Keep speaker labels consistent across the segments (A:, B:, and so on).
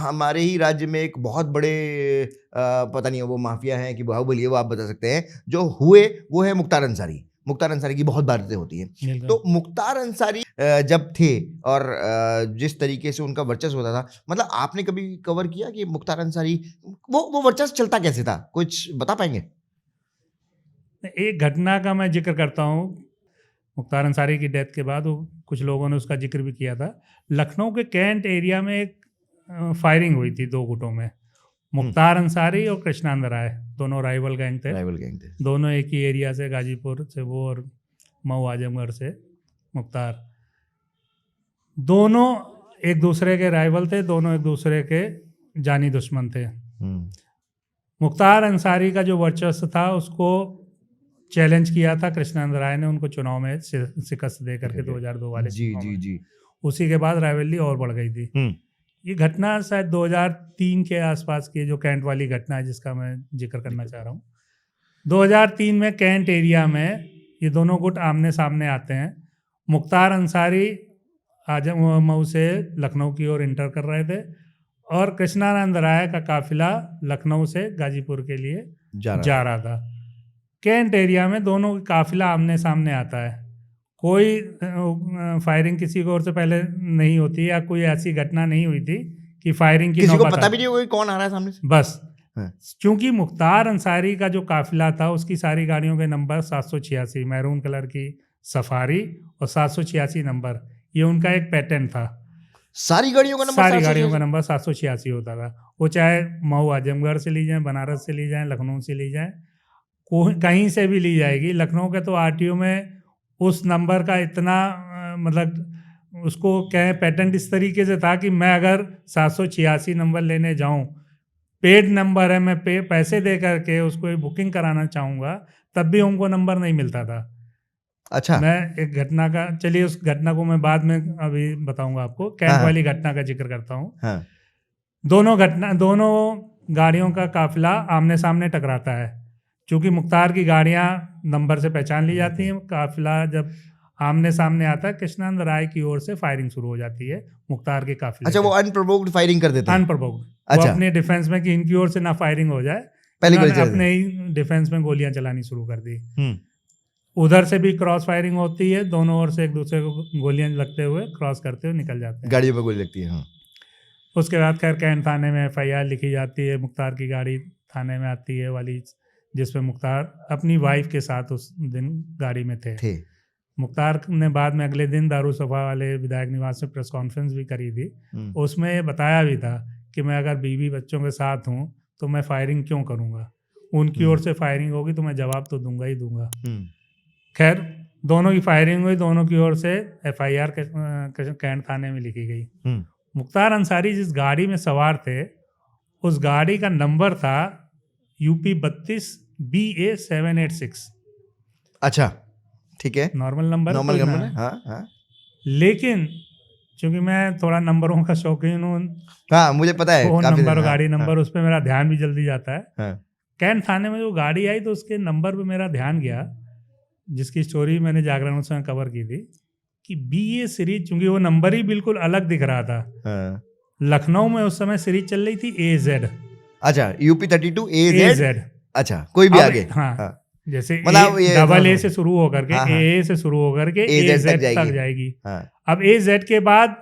A: हमारे ही राज्य में एक बहुत बड़े पता नहीं वो माफिया हैं कि बाहुबली है, वो आप बता सकते हैं, जो हुए वो है मुख्तार अंसारी। मुख्तार अंसारी की बहुत बातें होती हैं। तो मुख्तार अंसारी जब थे और जिस तरीके से उनका वर्चस्व होता था, मतलब आपने कभी कवर किया कि मुख्तार अंसारी वो वर्चस्व चलता कैसे था, कुछ बता पाएंगे?
B: एक घटना का मैं जिक्र करता हूँ। मुख्तार अंसारी की डेथ के बाद कुछ लोगों ने उसका जिक्र भी किया था। लखनऊ के कैंट एरिया में एक फायरिंग हुई थी दो गुटों में। मुख्तार अंसारी और कृष्णानंद राय दोनों राइवल गैंग थे। दोनों एक ही एरिया से, गाजीपुर से वो और मऊ आजमगढ़ से मुख्तार। दोनों एक दूसरे के राइवल थे, दोनों एक दूसरे के जानी दुश्मन थे। मुख्तार अंसारी का जो वर्चस्व था उसको चैलेंज किया था कृष्णानंद राय ने, उनको चुनाव में शिकस्त दे करके 2002 वाले चुनाव में। उसी के बाद राइवलरी और बढ़ गई थी। ये घटना शायद 2003 के आसपास की, जो कैंट वाली घटना है जिसका मैं जिक्र करना चाह रहा हूँ। 2003 में कैंट एरिया में ये दोनों गुट आमने सामने आते हैं। मुख्तार अंसारी आजम मऊ से लखनऊ की ओर इंटर कर रहे थे और कृष्णानंद राय का काफिला लखनऊ से गाजीपुर के लिए जा रहा था। कैंट एरिया में दोनों का काफिला आमने सामने आता है। कोई फायरिंग किसी की ओर से पहले नहीं होती, या कोई ऐसी घटना नहीं हुई थी कि फायरिंग की
A: किसी को पता भी नहीं होगा कौन आ रहा है सामने से।
B: बस क्योंकि मुख्तार अंसारी का जो काफिला था उसकी सारी गाड़ियों के नंबर 786 मैरून कलर की सफारी और 786 नंबर, ये उनका एक पैटर्न था।
A: सारी गाड़ियों का
B: नंबर 786 होता था। वो चाहे मऊ आजमगढ़ से ली जाए, बनारस से ली जाए, लखनऊ से ली जाए, कहीं से भी ली जाएगी। लखनऊ के तो आरटीओ में उस नंबर का इतना मतलब उसको कहें पैटर्न इस तरीके से था कि मैं अगर 786 नंबर लेने जाऊं, पेड नंबर है, मैं पैसे दे करके उसको बुकिंग कराना चाहूँगा तब भी उनको नंबर नहीं मिलता था।
A: अच्छा,
B: मैं एक घटना का, चलिए उस घटना को मैं बाद में अभी बताऊंगा आपको। कैंट वाली घटना का जिक्र करता हूँ। दोनों गाड़ियों का काफिला आमने सामने टकराता है। क्योंकि मुख्तार की गाड़ियां नंबर से पहचान ली जाती हैं, काफिला जब आमने सामने आता है कृष्णानंद राय की ओर से फायरिंग शुरू हो जाती है मुख्तार के काफिले।
A: अच्छा, वो अनप्रोवोक्ड फायरिंग कर देते हैं।
B: अनप्रोवोक्ड, अच्छा। वो अपने डिफेंस में कि इनकी ओर से ना फायरिंग हो जाए, पहले अपने ही डिफेंस में गोलियां चलानी शुरू कर दी। उधर से भी क्रॉस फायरिंग होती है, दोनों ओर से एक दूसरे को गोलियां लगते हुए क्रॉस करते हुए निकल जाते हैं।
A: गाड़ियों पर गोली लगती है।
B: उसके बाद खैर कैंट थाने में FIR लिखी जाती है। मुख्तार की गाड़ी थाने में आती है वाली, जिसमें मुख्तार अपनी वाइफ के साथ उस दिन गाड़ी में थे। मुख्तार ने बाद में अगले दिन दारुसफा वाले विधायक निवास में प्रेस कॉन्फ्रेंस भी करी थी। उसमें ये बताया भी था कि मैं अगर बीवी बच्चों के साथ हूँ तो मैं फायरिंग क्यों करूँगा, उनकी ओर से फायरिंग होगी तो मैं जवाब तो दूंगा ही दूंगा। खैर दोनों की फायरिंग हुई, दोनों की ओर से FIR कैंट थाने में लिखी गई। मुख्तार अंसारी जिस गाड़ी में सवार थे उस गाड़ी का नंबर था UP 32 BA 786।
A: अच्छा, ठीक है,
B: नॉर्मल नंबर
A: है। हाँ।
B: लेकिन चूंकि मैं थोड़ा नंबरों का शौकीन हूँ,
A: हाँ मुझे पता है,
B: फोन नंबर, गाड़ी नंबर, उस पर मेरा ध्यान भी जल्दी जाता है। कैंट थाने में जो गाड़ी आई तो उसके नंबर पे मेरा ध्यान गया, जिसकी स्टोरी मैंने जागरण उत्सव में कवर की थी, कि BA सीरीज, चूंकि वो नंबर ही बिल्कुल अलग दिख रहा था। लखनऊ में उस समय सीरीज चल रही थी AZ।
A: अच्छा, UP 32 AZ। अच्छा, कोई भी आगे।
B: हाँ, जैसे AA से शुरू होकर के AA से शुरू होकर के AZ तक जाएगी। अब AZ के बाद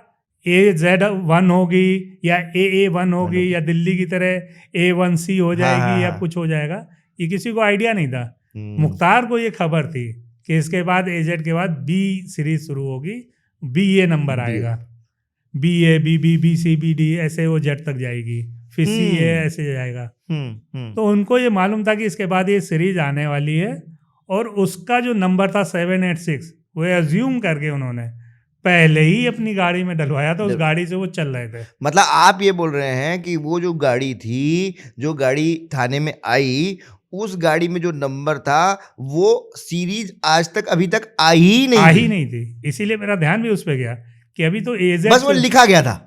B: AZ1 होगी या AA1 होगी या दिल्ली की तरह A1C हो जाएगी या कुछ हो जाएगा, ये किसी को आइडिया नहीं था। मुख्तार को ये खबर थी कि इसके बाद AZ के बाद B सीरीज शुरू होगी, BA नंबर आएगा, BA BB BC BD ऐसे वो Z तक जाएगी, फिर CA ऐसे जाएगा। तो उनको ये मालूम था कि इसके बाद ये सीरीज आने वाली है, और उसका जो नंबर था 786 वो एज्यूम करके उन्होंने पहले ही अपनी गाड़ी में डलवाया था। उस गाड़ी से वो चल रहे थे।
A: मतलब आप ये बोल रहे हैं कि वो जो गाड़ी थी, जो गाड़ी थाने में आई, उस गाड़ी में जो नंबर था वो सीरीज आज तक अभी तक आई नहीं
B: थी। इसीलिए मेरा ध्यान भी उस पर गया कि अभी तो AZ
A: बस वो लिखा गया था।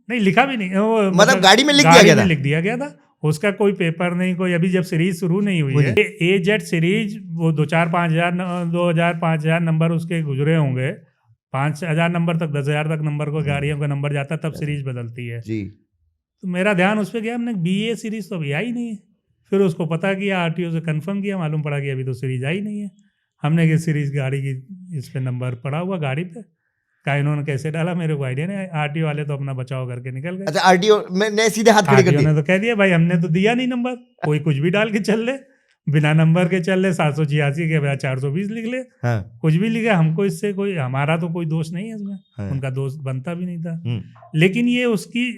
B: नहीं, लिखा भी नहीं, वो
A: मतलब गाड़ी में लिख
B: दिया गया था। उसका कोई पेपर नहीं, कोई अभी जब सीरीज शुरू नहीं हुई है AZ सीरीज, वो 2000-5000 नंबर उसके गुजरे होंगे, 5000 नंबर तक, 10,000 तक नंबर को गाड़ियों का नंबर जाता, तब सीरीज बदलती है जी। तो मेरा ध्यान उस पर गया, हमने BA सीरीज़ तो अभी आई नहीं है। फिर उसको पता किया, RTO से कंफर्म किया, मालूम पड़ा कि अभी तो सीरीज़ आई नहीं है। हमने कि सीरीज़ गाड़ी की इस पे नंबर पड़ा हुआ गाड़ी पे, का इन्होंने कैसे डाला मेरे को आइडिया नहीं। RTO वाले तो अपना बचाव करके निकल गए।
A: अच्छा, आरटीओ ने सीधे हाथ खड़े कर
B: RTO
A: दिए।
B: ने तो कह दिया भाई हमने तो दिया नहीं नंबर, कोई कुछ भी डाल के चल ले, बिना नंबर के चल ले, 786 के बजाय 420 लिख ले,
A: हाँ,
B: कुछ भी लिखे, हमको इससे कोई, हमारा तो कोई दोष नहीं है इसमें,
A: हाँ।
B: उनका दोष बनता भी नहीं था।
A: हम्म,
B: लेकिन ये उसकी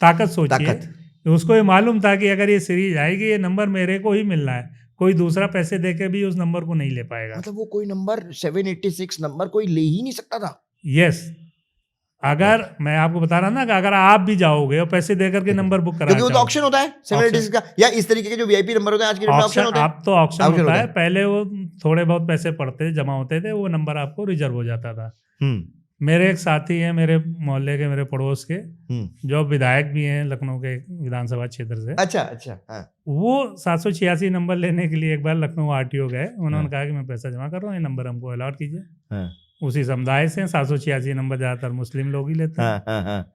B: ताकत सोचिए,
A: ताकत।
B: उसको ये मालूम था कि अगर ये सीरीज आएगी ये नंबर मेरे को ही मिलना है, कोई दूसरा पैसे देके भी उस नंबर को नहीं ले पाएगा।
A: मतलब वो कोई नंबर 786 नंबर कोई ले ही नहीं सकता था।
B: यस, अगर मैं आपको बता रहा ना कि अगर आप भी जाओगे और पैसे देकर के नंबर बुक करा,
A: क्योंकि वो तो ऑक्शन होता है 786 का, या इस तरीके के जो वीआईपी नंबर होते हैं आज के डेट में ऑक्शन होते हैं।
B: आप तो ऑक्शन होता है, पहले वो थोड़े बहुत पैसे पड़ते जमा होते थे, वो नंबर आपको रिजर्व हो जाता था। मेरे एक साथी हैं, मेरे मोहल्ले के, मेरे पड़ोस के, जो विधायक भी हैं लखनऊ के विधानसभा क्षेत्र से।
A: अच्छा अच्छा, हाँ।
B: वो 786 नंबर लेने के लिए एक बार लखनऊ RTO गए। उन्होंने
A: हाँ।
B: कहा कि मैं पैसा जमा कर रहा हूँ, ये नंबर हमको अलॉट कीजिए।
A: हाँ।
B: उसी समुदाय से 786 नंबर ज़्यादातर मुस्लिम लोग ही लेते हैं।
A: हाँ, हाँ, हाँ।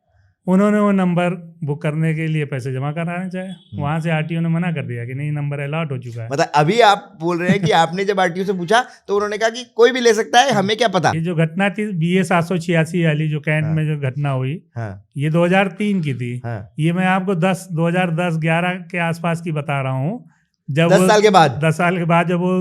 B: उन्होंने वो नंबर बुक करने के लिए पैसे जमा कराने चाहे, वहां से RTO ने मना कर दिया कि नहीं, नंबर अलॉट हो चुका है।
A: मतलब अभी आप बोल रहे हैं कि आपने जब RTO से पूछा तो उन्होंने कहा कि कोई भी ले सकता है, हमें क्या पता।
B: ये जो घटना थी BA 786 वाली जो कैंट
A: हाँ।
B: में जो घटना हुई,
A: हाँ,
B: ये 2003 की थी।
A: हाँ।
B: ये मैं आपको 2010-11 के आसपास की बता रहा हूँ, जब
A: 10 साल के बाद।
B: 10 साल के बाद जब वो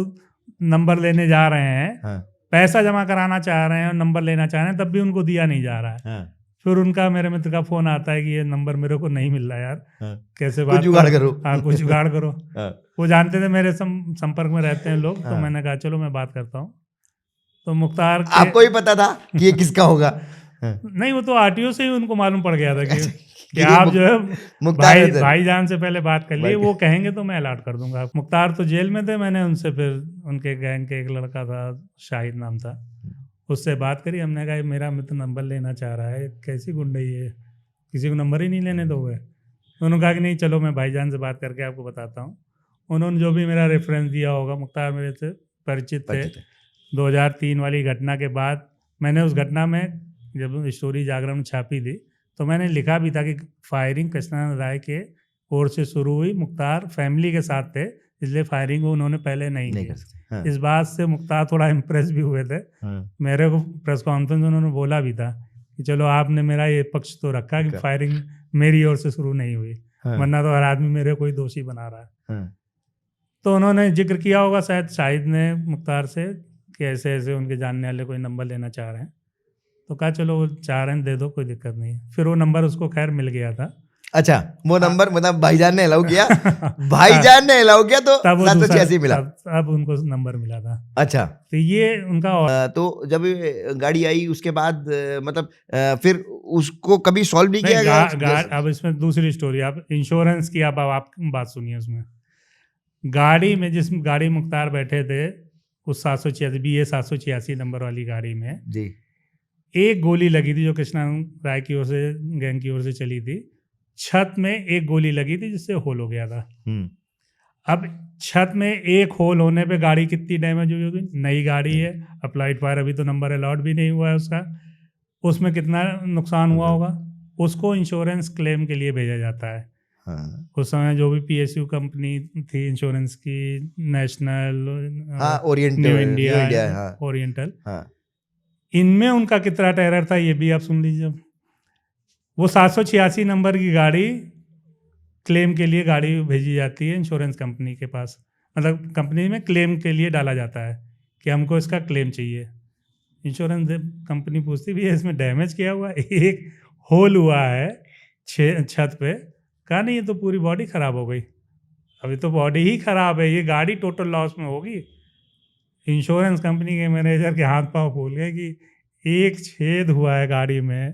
B: नंबर लेने जा रहे हैं,
A: हाँ,
B: पैसा जमा कराना चाह रहे हैं और नंबर लेना चाह रहे हैं, तब भी उनको दिया नहीं जा रहा है।
A: हाँ,
B: फिर उनका, मेरे मित्र का फोन आता है कि ये नंबर मेरे को नहीं मिल रहा यार,
A: हाँ।
B: कैसे
A: कुछ
B: बात
A: जुगाड़ करो।
B: हाँ, कुछ जुगाड़ करो।
A: हाँ,
B: वो जानते थे मेरे संपर्क में रहते हैं लोग, तो
A: हाँ।
B: मैंने कहा चलो मैं बात करता हूँ। तो मुख्तार
A: आपको ही पता था कि ये किसका होगा? हाँ।
B: नहीं, वो तो RTO से ही उनको मालूम पड़ गया था कि
A: अच्छा,
B: कि आप जो है
A: मुख्तार
B: भाईजान से पहले बात कर लिए,
A: बात
B: वो कहेंगे तो मैं अलॉट कर दूंगा। मुख्तार तो जेल में थे, मैंने उनसे फिर उनके गैंग के एक लड़का था, शाहिद नाम था, उससे बात करी। हमने कहा मेरा मित्र नंबर लेना चाह रहा है, कैसी गुंडई है, किसी को नंबर ही नहीं लेने दोगे? उन्होंने कहा कि नहीं चलो मैं भाईजान से बात करके आपको बताता हूँ। उन्होंने जो भी मेरा रेफरेंस दिया होगा, मुख्तार मेरे से परिचित थे। 2003 वाली घटना के बाद मैंने उस घटना में जब स्टोरी जागरण में छापी थी तो मैंने लिखा भी था कि फायरिंग कृष्णानंद राय के ओर से शुरू हुई, मुख्तार फैमिली के साथ थे, इसलिए फायरिंग को उन्होंने पहले नहीं की।
A: हाँ।
B: इस बात से मुख्तार थोड़ा इम्प्रेस भी हुए थे।
A: हाँ।
B: मेरे को प्रेस कॉन्फ्रेंस उन्होंने बोला भी था कि चलो आपने मेरा ये पक्ष तो रखा कि फायरिंग मेरी ओर से शुरू नहीं हुई, वरना तो हर आदमी मेरे को ही दोषी बना रहा है। तो उन्होंने जिक्र किया होगा शायद शाहिद ने मुख्तार से कि ऐसे ऐसे उनके जानने वाले कोई नंबर लेना चाह रहे हैं, तो कहा चलो वो चाह रहे हैं दे दो, कोई दिक्कत नहीं है। फिर वो नंबर उसको खैर मिल गया था।
A: अच्छा, वो नंबर मतलब भाईजान ने अलाउ किया, भाईजान ने अलाउ किया तो 786 मिला।
B: तब उनको नंबर मिला था।
A: अच्छा,
B: तो ये उनका
A: तो जब गाड़ी आई उसके बाद मतलब फिर उसको कभी सॉल्व नहीं किया?
B: अब इसमें दूसरी स्टोरी, आप इंश्योरेंस की आप बात सुनिए। उसमें गाड़ी में, जिस गाड़ी मुख्तार बैठे थे उस 786 BA 786 नंबर वाली गाड़ी में
A: जी,
B: एक गोली लगी थी जो कृष्णा राय की ओर से, गैंग की ओर से चली थी। छत में एक गोली लगी थी जिससे होल हो गया था। अब छत में एक होल होने पे गाड़ी कितनी डैमेज हुई होगी? नई गाड़ी है, अप्लाइड फायर, अभी तो नंबर अलॉट भी नहीं हुआ है उसका, उसमें कितना नुकसान हुआ होगा? उसको इंश्योरेंस क्लेम के लिए भेजा जाता है।
A: हाँ।
B: उस समय जो भी PSU कंपनी थी इंश्योरेंस की, नेशनल, न्यू इंडिया, ओरिएंटल, इनमें उनका कितना टेरर था ये भी आप सुन लीजिए। वो 786 नंबर की गाड़ी क्लेम के लिए गाड़ी भेजी जाती है इंश्योरेंस कंपनी के पास, मतलब कंपनी में क्लेम के लिए डाला जाता है कि हमको इसका क्लेम चाहिए। इंश्योरेंस कंपनी पूछती भी है इसमें डैमेज किया हुआ, एक होल हुआ है छत पे। कहा नहीं, ये तो पूरी बॉडी ख़राब हो गई। अभी तो बॉडी ही ख़राब है, ये गाड़ी टोटल लॉस में होगी। इंश्योरेंस कंपनी के मैनेजर के हाथ पांव फूल गए कि एक छेद हुआ है गाड़ी में,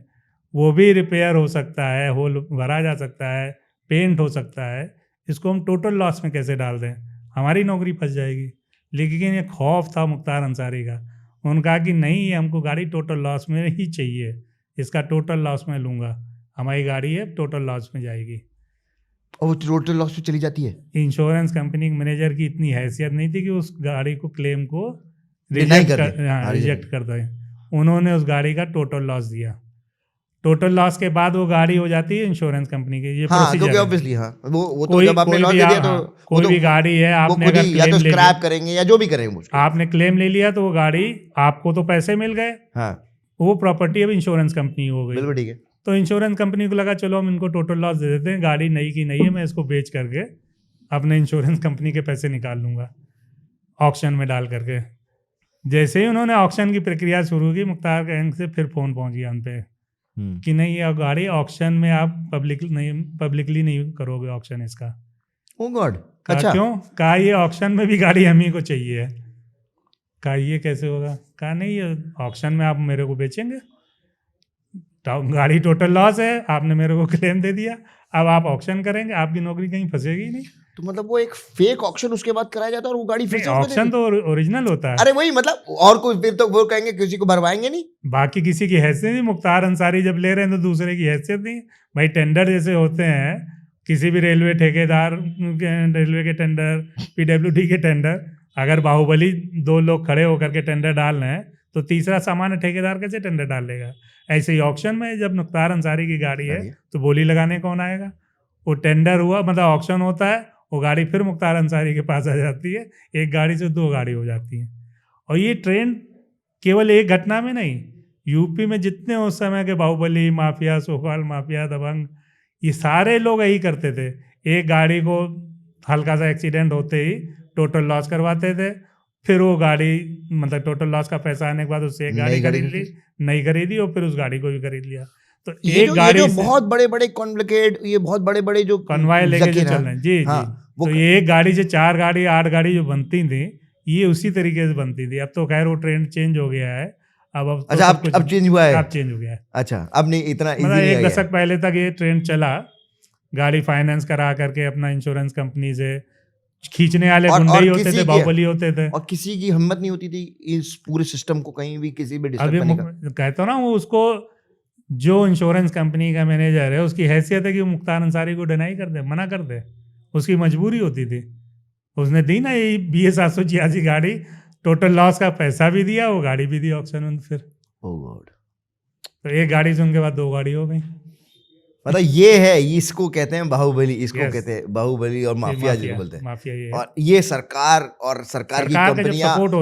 B: वो भी रिपेयर हो सकता है, होल भरा जा सकता है, पेंट हो सकता है, इसको हम टोटल लॉस में कैसे डाल दें, हमारी नौकरी फंस जाएगी। लेकिन ये खौफ था मुख्तार अंसारी का। उन्होंने कहा कि नहीं, हमको गाड़ी टोटल लॉस में ही चाहिए, इसका टोटल लॉस में लूँगा, हमारी गाड़ी है टोटल लॉस में जाएगी।
A: और वो टोटल लॉस में चली जाती है।
B: इंश्योरेंस कंपनी के मैनेजर की इतनी हैसियत नहीं थी कि उस गाड़ी को, क्लेम को
A: रिजेक्ट
B: कर दें। उन्होंने उस गाड़ी का टोटल लॉस दिया। टोटल लॉस के बाद वो गाड़ी हो जाती है इंश्योरेंस कंपनी की। ये
A: हाँ,
B: प्रोसीजर
A: क्योंकि
B: है।
A: ऑब्वियसली हाँ वो तो जब आपने लॉस दे दिया तो
B: कोई
A: वो
B: भी
A: तो
B: गाड़ी है,
A: वो
B: आपने
A: खुद
B: अगर
A: ही या तो
B: क्लेम ले
A: स्क्रैप
B: लिया,
A: करेंगे या जो भी करेंगे उसको।
B: आपने क्लेम ले लिया तो वो गाड़ी, आपको तो पैसे मिल गए,
A: हाँ
B: वो प्रॉपर्टी अब इंश्योरेंस कंपनी हो गई।
A: बिल्कुल ठीक है।
B: तो इंश्योरेंस कंपनी को लगा चलो हम इनको टोटल लॉस दे देते हैं, गाड़ी नई की नई है, मैं इसको बेच करके अपने इंश्योरेंस कंपनी के पैसे निकाल लूँगा ऑक्शन में डाल करके। जैसे ही उन्होंने ऑक्शन की प्रक्रिया शुरू की, मुख्तार गैंग से फिर फ़ोन पहुंच गया उन पे कि नहीं, ये गाड़ी ऑक्शन में आप पब्लिकली नहीं करोगे ऑक्शन इसका।
A: ओ गॉड,
B: कहा
A: अच्छा
B: क्यों? कहा ये ऑक्शन में भी गाड़ी हम ही को चाहिए है। कहा ये कैसे होगा? कहा नहीं, ये ऑक्शन में आप मेरे को बेचेंगे, गाड़ी टोटल लॉस है, आपने मेरे को क्लेम दे दिया, अब आप ऑक्शन करेंगे, आपकी नौकरी कहीं फंसेगी नहीं।
A: तो मतलब वो एक फेक ऑक्शन उसके बाद कराया जाता है और वो गाड़ी फिर से उसमें
B: ऑक्शन तो ओरिजिनल होता है।
A: अरे वही मतलब, और कोई फिर तो वो कहेंगे किसी को भरवाएंगे नहीं।
B: बाकी किसी की हैसियत नहीं, मुख्तार अंसारी जब ले रहे हैं तो दूसरे की हैसियत नहीं। भाई टेंडर जैसे होते हैं, किसी भी रेलवे ठेकेदार, रेलवे के टेंडर, पीडब्ल्यूडी के टेंडर, अगर बाहुबली 2 लोग खड़े होकर के टेंडर डाल रहे हैं तो तीसरा सामान्य ठेकेदार कैसे टेंडर डाल लेगा? ऐसे ही ऑक्शन में जब मुख्तार अंसारी की गाड़ी है तो बोली लगाने कौन आएगा? वो टेंडर हुआ, मतलब ऑक्शन होता है, वो गाड़ी फिर मुख्तार अंसारी के पास आ जाती है, एक गाड़ी से 2 गाड़ी हो जाती है। और ये ट्रेंड केवल एक घटना में नहीं, यूपी में जितने उस समय के बाहुबली माफिया, सोपाल माफिया, दबंग, ये सारे लोग यही करते थे। एक गाड़ी को हल्का सा एक्सीडेंट होते ही टोटल लॉस करवाते थे, फिर वो गाड़ी, मतलब टोटल लॉस का पैसा आने के बाद उससे एक गाड़ी खरीद ली, नई खरीदी, और फिर उस गाड़ी को भी खरीद लिया। तो एक गाड़ी
A: ये जो बहुत बड़े बड़े कॉम्प्लिकेट, ये बहुत बड़े बड़े जो
B: कन्वाय लेके जो चल रहे हैं, जी
A: हाँ,
B: जी, तो ये एक गाड़ी से 4 गाड़ी 8 गाड़ी जो बनती थी, ये उसी तरीके से बनती थी। अब तो खैर वो ट्रेंड चेंज हो गया है। अब तो
A: अच्छा, अब चेंज हुआ है?
B: अब चेंज हो गया है।
A: अच्छा, अब नहीं इतना इजी
B: मतलब
A: नहीं है।
B: 1 दशक पहले तक ये ट्रेंड चला, गाड़ी फाइनेंस करा करके अपना इंश्योरेंस कंपनी से खींचने वाले गुंडे ही होते थे, बाहुबली होते थे,
A: और किसी की हिम्मत नहीं होती थी इस पूरे सिस्टम को कहीं भी किसी भी डिस्टर्ब करने का।
B: कहता हूँ ना, वो उसको, जो इंश्योरेंस कंपनी का मैनेजर है, उसकी हैसियत है कि वो मुख्तार अंसारी को डिनाई कर दे, मना कर दे, उसकी मजबूरी होती थी। उसने दी ना ये BS 786 गाड़ी, टोटल लॉस का पैसा भी दिया, वो गाड़ी भी दी ऑक्शन में। फिर
A: ओह गॉड,
B: तो एक गाड़ी से उनके बाद 2 गाड़ी हो गई।
A: मतलब ये है, इसको कहते हैं बाहुबली, इसको
B: Yes.
A: कहते हैं बाहुबली और माफिया जिसको बोलते हैं।
B: माफिया ये है।
A: और ये सरकार की कंपनियां
B: सपोर्ट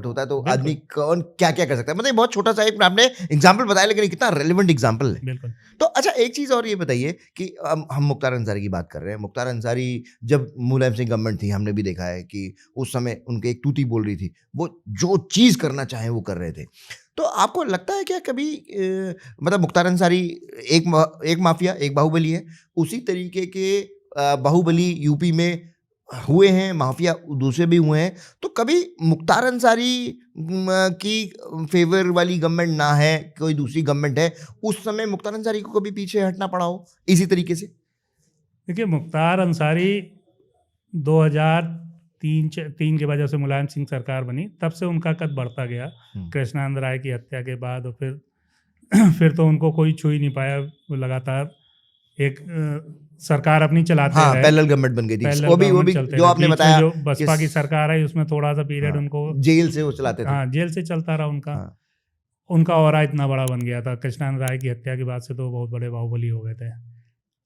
B: होता है,
A: तो आदमी कौन क्या क्या कर सकता है। मतलब बहुत छोटा सा एक आपने एग्जांपल बताया, लेकिन कितना रेलेवेंट एग्जांपल है।
B: बिल्कुल।
A: तो अच्छा, एक चीज और ये बताइए कि हम मुख्तार अंसारी की बात कर रहे हैं। मुख्तार अंसारी जब मुलायम सिंह गवर्नमेंट थी, हमने भी देखा है कि उस समय उनके एक तूती बोल रही थी, वो जो चीज करना चाहे वो कर रहे थे। तो आपको लगता है क्या कभी मतलब मुख्तार अंसारी एक माफिया, एक बाहुबली है, उसी तरीके के बाहुबली यूपी में हुए हैं, माफिया दूसरे भी हुए हैं, तो कभी मुख्तार अंसारी की फेवर वाली गवर्नमेंट ना है, कोई दूसरी गवर्नमेंट है, उस समय मुख्तार अंसारी को कभी पीछे हटना पड़ा हो इसी तरीके से?
B: देखिए, मुख्तार अंसारी 2003 के बाद जब से मुलायम सिंह सरकार बनी, तब से उनका कद बढ़ता गया। कृष्णानंद राय की हत्या के बाद, और फिर तो उनको कोई छू ही नहीं पाया। वो लगातार एक सरकार अपनी चलाते रहे।
A: पैरेलल गवर्नमेंट बन गई थी। वो भी जो आपने बताया,
B: जो बसपा की सरकार है, उसमें थोड़ा सा पीरियड उनको
A: जेल से वो चलाते थे।
B: हाँ, जेल से चलता रहा उनका ऑरा इतना बड़ा बन गया था। कृष्णानंद राय की हत्या के बाद से तो बहुत बड़े बाहुबली हो गए थे।